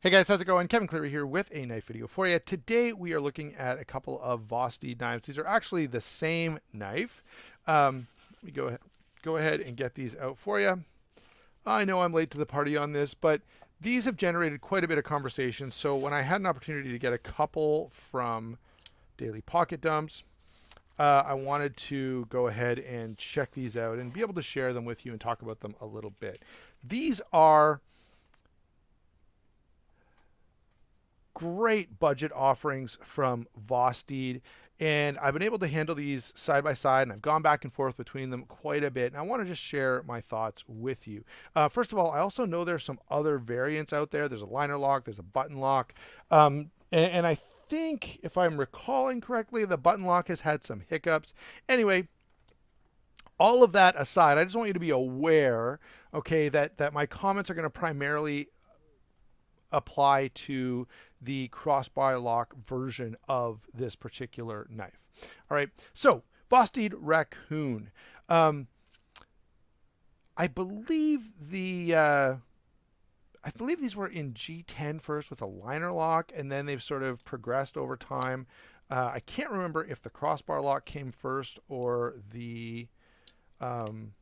Hey guys, how's it going? Kevin Cleary here with a knife video for you. Today we are looking at a couple of Vosteed knives. These are actually the same knife. Let me go ahead and get these out for you. I know I'm late to the party on this, but these have generated quite a bit of conversation. So when I had an opportunity to get a couple from Daily Pocket Dumps, I wanted to go ahead and check these out and be able to share them with you and talk about them a little bit. These are great budget offerings from Vosteed, and I've been able to handle these side by side, and I've gone back and forth between them quite a bit, and I want to just share my thoughts with you. First of all, I also know there's some other variants out there. There's a liner lock, there's a button lock, and I think, if I'm recalling correctly, the button lock has had some hiccups. Anyway, all of that aside, I just want you to be aware, okay, that my comments are going to primarily apply to the crossbar lock version of this particular knife. All right, so Vosteed Racoon. Um, I believe I believe these were in G10 first with a liner lock, and then they've sort of progressed over time. I can't remember if the crossbar lock came first or the um,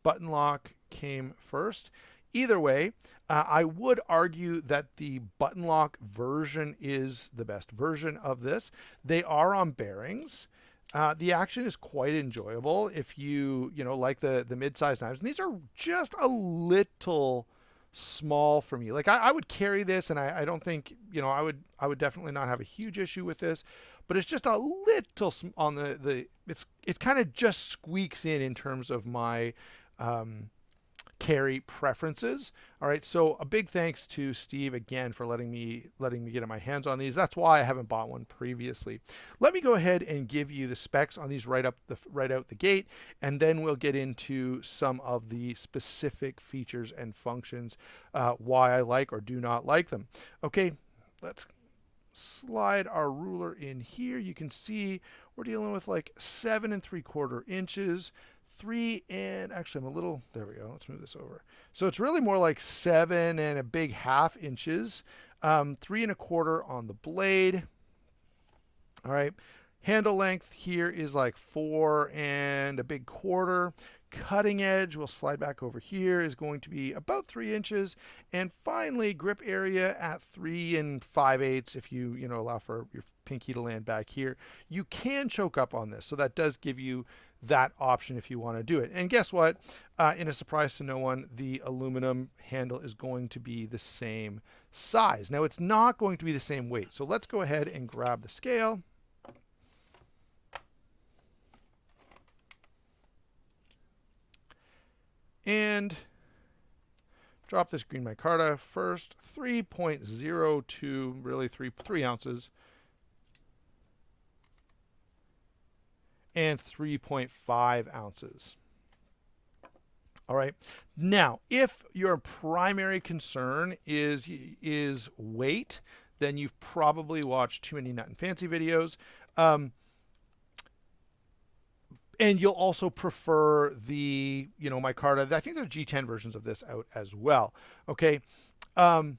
button lock came first. Either way, I would argue that the button lock version is the best version of this. They are on bearings. The action is quite enjoyable if you like the mid-sized knives. And these are just a little small for me. Like I would carry this, and I don't think I would definitely not have a huge issue with this, but it's just a little on it kind of just squeaks in terms of my um, carry preferences. All right, so a big thanks to Steve again for letting me get my hands on these. That's why I haven't bought one previously. Let me go ahead and give you the specs on these right out the gate, and then we'll get into some of the specific features and functions, why I like or do not like them. Okay, let's slide our ruler in here. You can see we're dealing with like 7 3/4 inches. Actually, I'm a little, there we go. Let's move this over. So it's really more like 7 1/2 inches. 3 1/4 on the blade. All right. Handle length here is like 4 1/4. Cutting edge, we'll slide back over here, is going to be about 3 inches. And finally, grip area at 3 5/8 if you allow for your pinky to land back here. You can choke up on this, so that does give you that option if you want to do it. And guess what? In a surprise to no one, the aluminum handle is going to be the same size. Now, it's not going to be the same weight. So let's go ahead and grab the scale. And drop this green micarta first. 3.02, really 3 ounces. And 3.5 ounces. All right. Now, if your primary concern is weight, then you've probably watched too many nut and fancy videos. And you'll also prefer the micarta. I think there are G10 versions of this out as well. Okay. But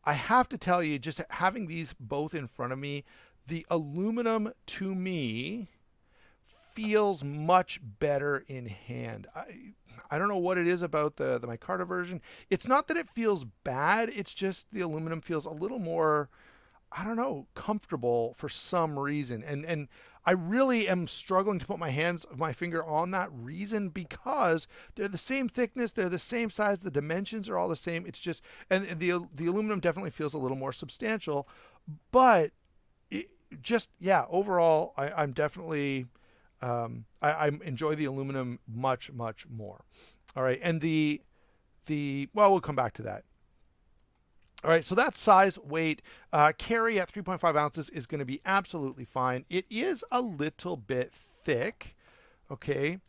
I have to tell you, just having these both in front of me, the aluminum to me feels much better in hand. I don't know what it is about the micarta version. It's not that it feels bad. It's just the aluminum feels a little more, I don't know, comfortable for some reason. And I really am struggling to put my finger on that reason, because they're the same thickness, they're the same size, the dimensions are all the same. It's just, and the aluminum definitely feels a little more substantial, but yeah, overall, I'm definitely, I enjoy the aluminum much more. All right, and well, we'll come back to that. All right, so that size, weight, carry at 3.5 ounces is going to be absolutely fine. It is a little bit thick, okay,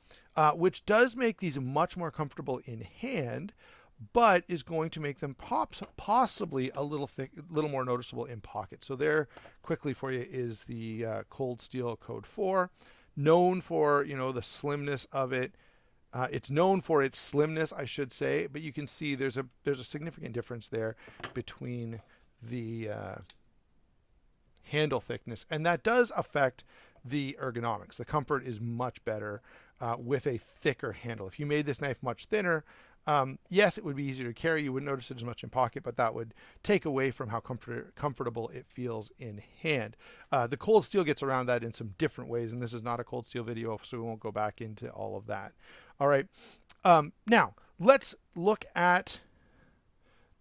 which does make these much more comfortable in hand, but is going to make them possibly a little more noticeable in pocket. So there, quickly for you, is the Cold Steel Code 4, known for the slimness of it. It's known for its slimness, I should say, but you can see there's a significant difference there between the handle thickness, and that does affect the ergonomics. The comfort is much better with a thicker handle. If you made this knife much thinner, yes, it would be easier to carry. You wouldn't notice it as much in pocket, but that would take away from how comfortable it feels in hand. The cold steel gets around that in some different ways, and this is not a cold steel video, so we won't go back into all of that. All right. Now, let's look at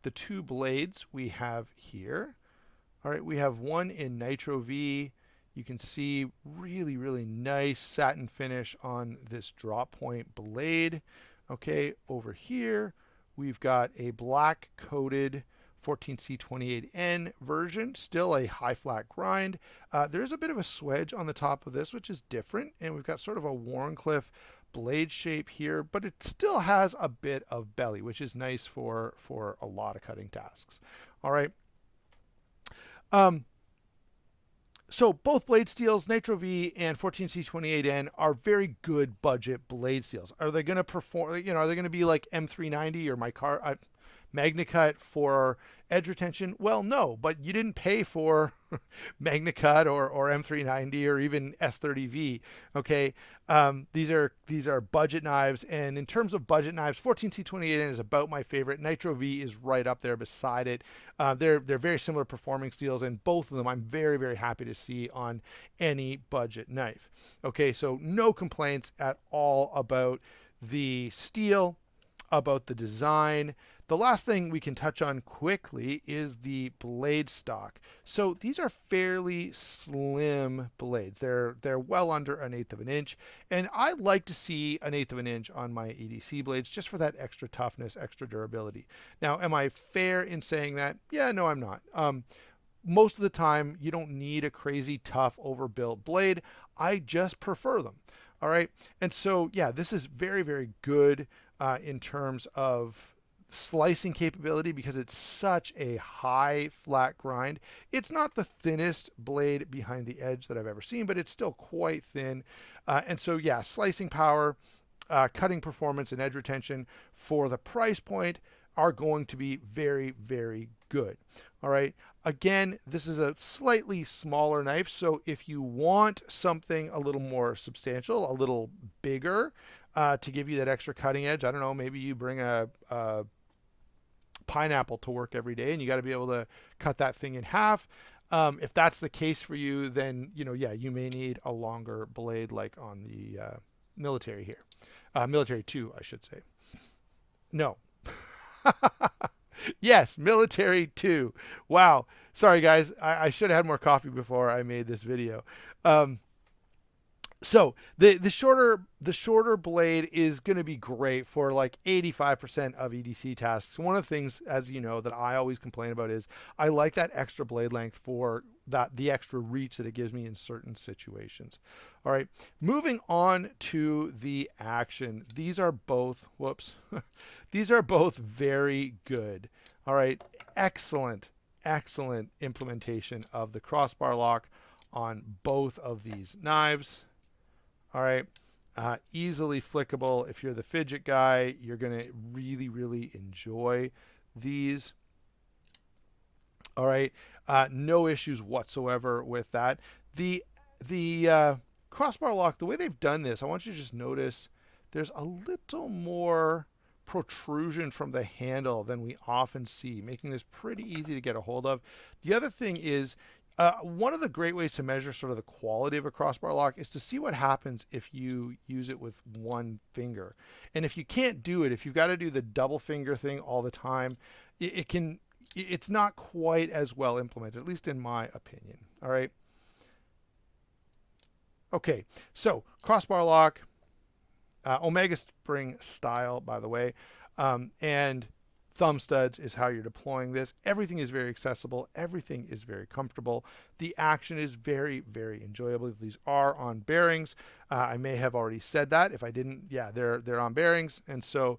the two blades we have here. All right, we have one in Nitro V. You can see really, really nice satin finish on this drop point blade. Okay, over here, we've got a black coated 14C28N version, still a high flat grind. There's a bit of a swedge on the top of this, which is different, and we've got sort of a Wharncliffe blade shape here, but it still has a bit of belly, which is nice for a lot of cutting tasks. All right. So both blade steels, Nitro V and 14C28N, are very good budget blade steels. Are they going to perform? Are they going to be like M390 or my car MagnaCut for edge retention? Well, no, but you didn't pay for MagnaCut or M390 or even S30V. Okay, these are budget knives, and in terms of budget knives, 14C28N is about my favorite. Nitro V is right up there beside it. They're very similar performing steels, and both of them I'm very, very happy to see on any budget knife. Okay, so no complaints at all about the steel, about the design. The last thing we can touch on quickly is the blade stock. So these are fairly slim blades. They're well under 1/8 of an inch, and I like to see 1/8 of an inch on my EDC blades just for that extra toughness, extra durability. Now, am I fair in saying that? Yeah, no, I'm not. Most of the time, you don't need a crazy tough overbuilt blade. I just prefer them. All right, and so yeah, this is very, very good in terms of slicing capability because it's such a high flat grind. It's not the thinnest blade behind the edge that I've ever seen, but it's still quite thin. And so yeah, slicing power, cutting performance, and edge retention for the price point are going to be very, very good. All right. Again, this is a slightly smaller knife, so if you want something a little more substantial, a little bigger, to give you that extra cutting edge, I don't know, maybe you bring a pineapple to work every day and you got to be able to cut that thing in half. If that's the case for you, then yeah, you may need a longer blade like on the military here. Military 2, I should say. No. Yes, military 2. Wow. Sorry guys, I should have had more coffee before I made this video. So the shorter blade is going to be great for like 85% of EDC tasks. One of the things, as you know, that I always complain about is I like that extra blade length for the extra reach that it gives me in certain situations. All right, moving on to the action. These are both these are both very good. All right, excellent implementation of the crossbar lock on both of these knives. All right, easily flickable. If you're the fidget guy, you're going to really, really enjoy these. All right, no issues whatsoever with that. The crossbar lock, the way they've done this, I want you to just notice there's a little more protrusion from the handle than we often see, making this pretty easy to get a hold of. The other thing is, one of the great ways to measure sort of the quality of a crossbar lock is to see what happens if you use it with one finger. And if you can't do it, if you've got to do the double finger thing all the time, it's not quite as well implemented, at least in my opinion. All right. Okay, so crossbar lock, Omega spring style, by the way, and thumb studs is how you're deploying this. Everything is very accessible. Everything is very comfortable. The action is very, very enjoyable. These are on bearings. I may have already said that. If I didn't, yeah, they're on bearings. And so,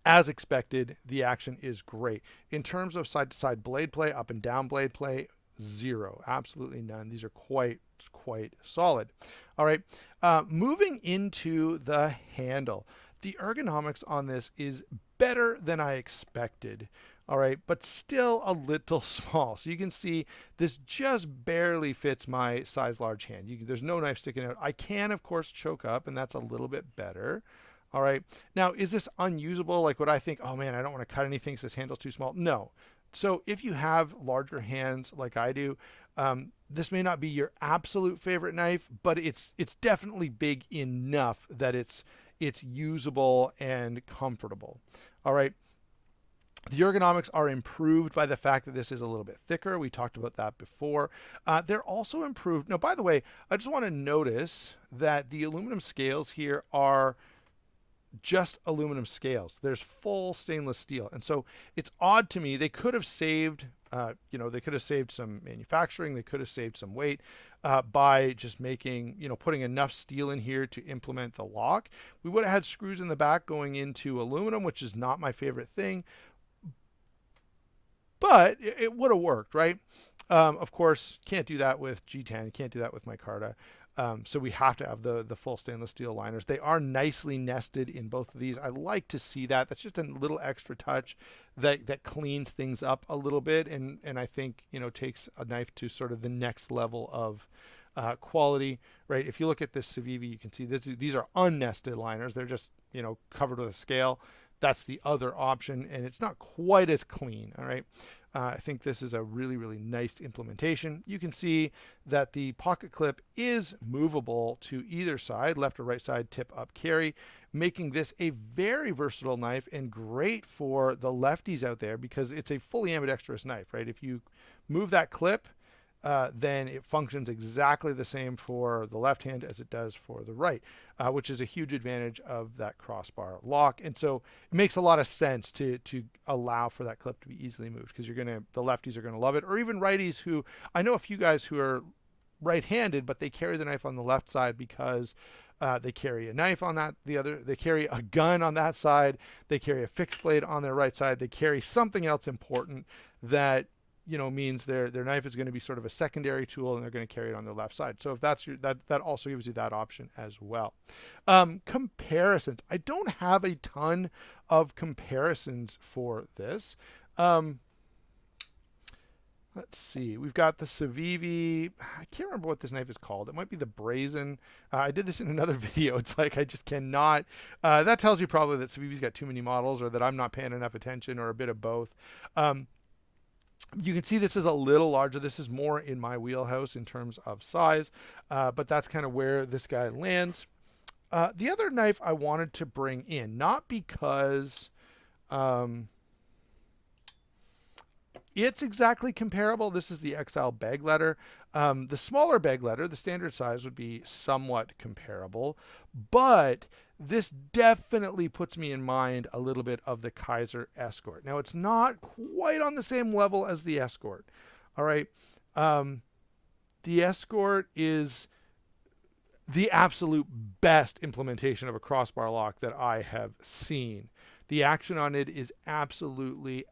as expected, the action is great. In terms of side-to-side blade play, up and down blade play, zero, absolutely none. These are quite solid. All right, moving into the handle. The ergonomics on this is better than I expected. All right, but still a little small. So you can see this just barely fits my size large hand. There's no knife sticking out. I can, of course, choke up, and that's a little bit better. All right. Now, is this unusable? Like, would I think, oh man, I don't want to cut anything because this handle's too small? No. So if you have larger hands like I do, this may not be your absolute favorite knife, but it's definitely big enough that it's usable and comfortable. All right. The ergonomics are improved by the fact that this is a little bit thicker. We talked about that before. They're also improved. Now, by the way, I just want to notice that the aluminum scales here are just aluminum scales. There's full stainless steel. And so it's odd to me. They could have saved, they could have saved some manufacturing. They could have saved some weight by just making, putting enough steel in here to implement the lock. We would have had screws in the back going into aluminum, which is not my favorite thing, but it would have worked, right? Of course, can't do that with G10, can't do that with micarta. So we have to have the full stainless steel liners. They are nicely nested in both of these. I like to see that. That's just a little extra touch that cleans things up a little bit, and I think takes a knife to sort of the next level of quality, right? If you look at this Civivi, you can see these are unnested liners. They're just covered with a scale. That's the other option, and it's not quite as clean. All right. I think this is a really, really nice implementation. You can see that the pocket clip is movable to either side, left or right side, tip up, carry, making this a very versatile knife and great for the lefties out there because it's a fully ambidextrous knife, right? If you move that clip, then it functions exactly the same for the left hand as it does for the right, which is a huge advantage of that crossbar lock. And so it makes a lot of sense to allow for that clip to be easily moved because the lefties are gonna love it, or even righties who I know a few guys who are right-handed, but they carry the knife on the left side because they carry a knife on they carry a gun on that side, they carry a fixed blade on their right side, they carry something else important that means their knife is going to be sort of a secondary tool and they're going to carry it on their left side. So if that's that also gives you that option as well. Comparisons. I don't have a ton of comparisons for this. Let's see. We've got the Civivi. I can't remember what this knife is called. It might be the Brazen. I did this in another video. It's like I just cannot. That tells you probably that Civivi's got too many models or that I'm not paying enough attention or a bit of both. You can see this is a little larger. This is more in my wheelhouse in terms of size, but that's kind of where this guy lands. The other knife I wanted to bring in, not because it's exactly comparable. This is the XL bag letter. The smaller bag letter, the standard size, would be somewhat comparable, but this definitely puts me in mind a little bit of the Kaiser Escort. Now, it's not quite on the same level as the Escort. All right. The Escort is the absolute best implementation of a crossbar lock that I have seen. The action on it is absolutely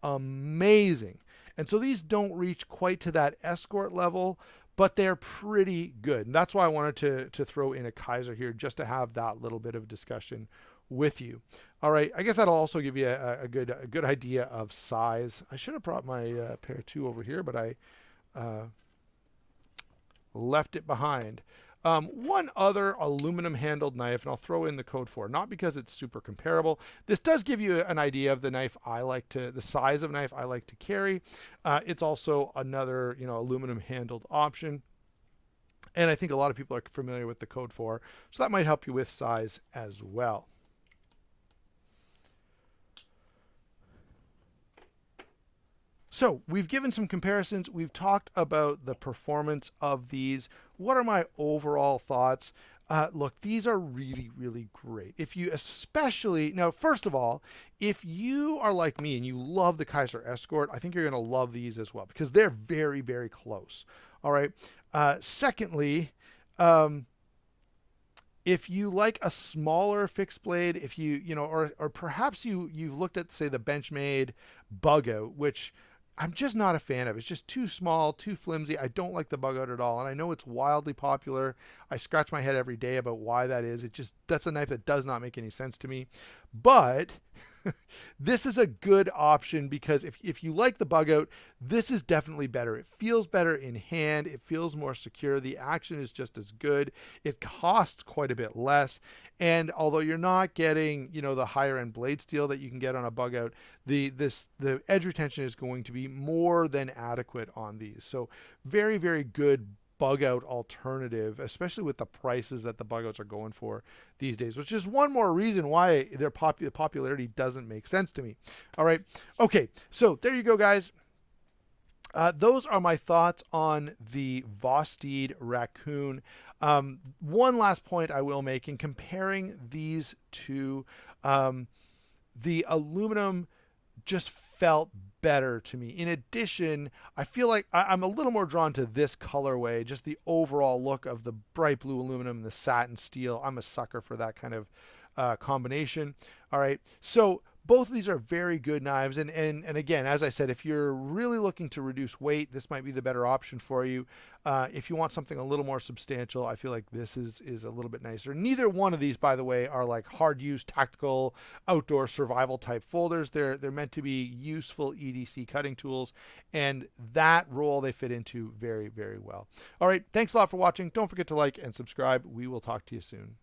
amazing. And so these don't reach quite to that Escort level, but they're pretty good. And that's why I wanted to throw in a Kaiser here, just to have that little bit of discussion with you. All right, I guess that'll also give you a good idea of size. I should have brought my pair 2 over here, but I left it behind. One other aluminum handled knife, and I'll throw in the code for it, not because it's super comparable. This does give you an idea of the size of knife I like to carry. It's also another, aluminum handled option. And I think a lot of people are familiar with the code for, so that might help you with size as well. So we've given some comparisons. We've talked about the performance of these. What are my overall thoughts? Look, these are really, really great. Now, first of all, if you are like me and you love the Kaiser Escort, I think you're going to love these as well because they're very, very close. All right. Secondly, if you like a smaller fixed blade, if or perhaps you've looked at, say, the Benchmade Bug Out, which I'm just not a fan of. It's just too small, too flimsy. I don't like the bug out at all. And I know it's wildly popular. I scratch my head every day about why that is. It just, that's a knife that does not make any sense to me. But this is a good option because if you like the bug out, this is definitely better. It feels better in hand. It feels more secure. The action is just as good. It costs quite a bit less. And although you're not getting, the higher end blade steel that you can get on a bug out, the edge retention is going to be more than adequate on these. So very, very good bug out alternative, especially with the prices that the bug outs are going for these days, which is one more reason why their popularity doesn't make sense to me. All right. Okay. So there you go, guys. Those are my thoughts on the Vosteed Racoon. One last point I will make in comparing these two, the aluminum just felt better to me. In addition, I feel like I'm a little more drawn to this colorway, just the overall look of the bright blue aluminum and the satin steel. I'm a sucker for that kind of combination. All right, so both of these are very good knives, and again, as I said, if you're really looking to reduce weight, this might be the better option for you. If you want something a little more substantial, I feel like this is a little bit nicer. Neither one of these, by the way, are like hard use tactical outdoor survival type folders. They're meant to be useful EDC cutting tools, and that role they fit into very, very well. All right, thanks a lot for watching. Don't forget to like and subscribe. We will talk to you soon.